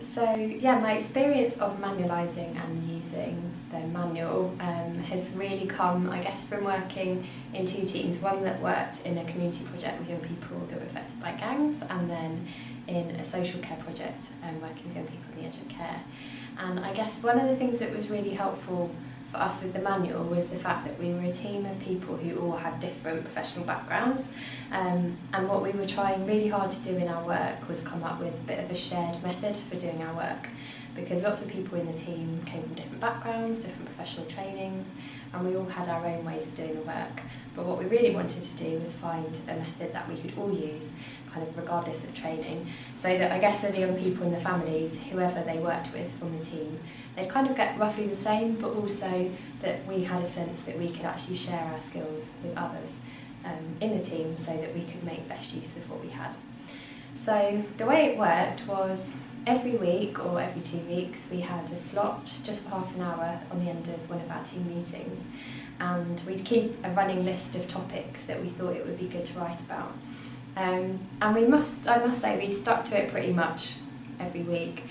So yeah, my experience of manualising and using the manual has really come, I guess, from working in two teams. One that worked in a community project with young people that were affected by gangs, and then in a social care project working with young people on the edge of care. And I guess one of the things that was really helpful for us with the manual was the fact that we were a team of people who all had different professional backgrounds, and what we were trying really hard to do in our work was come up with a bit of a shared method for doing our work, because lots of people in the team came from different backgrounds, different professional trainings, and we all had our own ways of doing the work. But what we really wanted to do was find a method that we could all use, kind of regardless of training, so that I guess for the young people and the families, whoever they worked with from the team, they'd kind of get roughly the same, but also that we had a sense that we could actually share our skills with others in the team so that we could make best use of what we had. So the way it worked was every week or every 2 weeks we had a slot just for half an hour on the end of one of our team meetings, and we'd keep a running list of topics that we thought it would be good to write about. And I must say we stuck to it pretty much every week,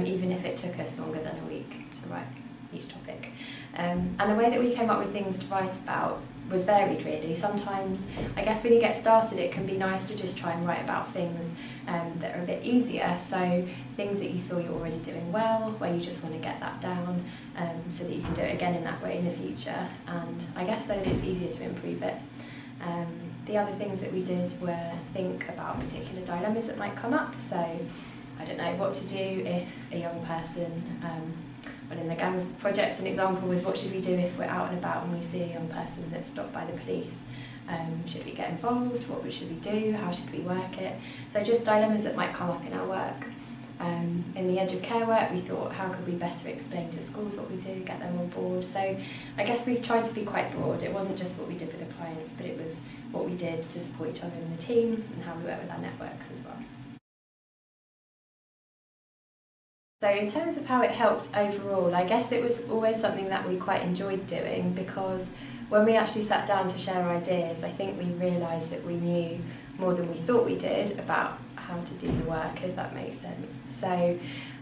even if it took us longer than a week to write each topic. And the way that we came up with things to write about was varied really. Sometimes, I guess when you get started, it can be nice to just try and write about things that are a bit easier, so things that you feel you're already doing well, where you just want to get that down so that you can do it again in that way in the future, and I guess so that it's easier to improve it. The other things that we did were think about particular dilemmas that might come up, so I don't know what to do if a young person, well, in the gangs project an example was what should we do if we're out and about and we see a young person that's stopped by the police. Should we get involved? What should we do? How should we work it? So just dilemmas that might come up in our work. In the edge of care work, we thought, how could we better explain to schools what we do, get them on board? So I guess we tried to be quite broad. It wasn't just what we did with the clients, but it was what we did to support each other in the team and how we work with our networks as well. So in terms of how it helped overall, I guess it was always something that we quite enjoyed doing, because when we actually sat down to share ideas, I think we realised that we knew more than we thought we did about how to do the work, if that makes sense. So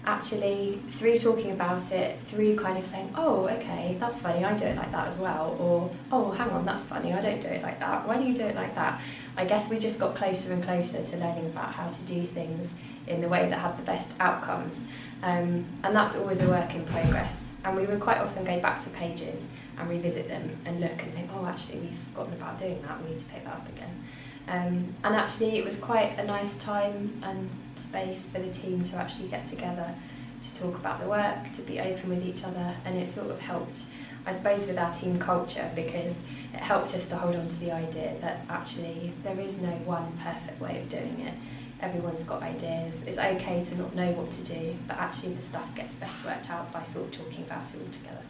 actually, through talking about it, through kind of saying, oh, okay, that's funny, I do it like that as well, or, oh, hang on, that's funny, I don't do it like that, why do you do it like that? I guess we just got closer and closer to learning about how to do things in the way that had the best outcomes. And that's always a work in progress. And we would quite often go back to pages and revisit them and look and think, oh, actually, we've forgotten about doing that, we need to pick that up again. And actually, it was quite a nice time and space for the team to actually get together to talk about the work, to be open with each other, and it sort of helped, I suppose, with our team culture, because it helped us to hold on to the idea that actually there is no one perfect way of doing it. Everyone's got ideas. It's okay to not know what to do, but actually the stuff gets best worked out by sort of talking about it all together.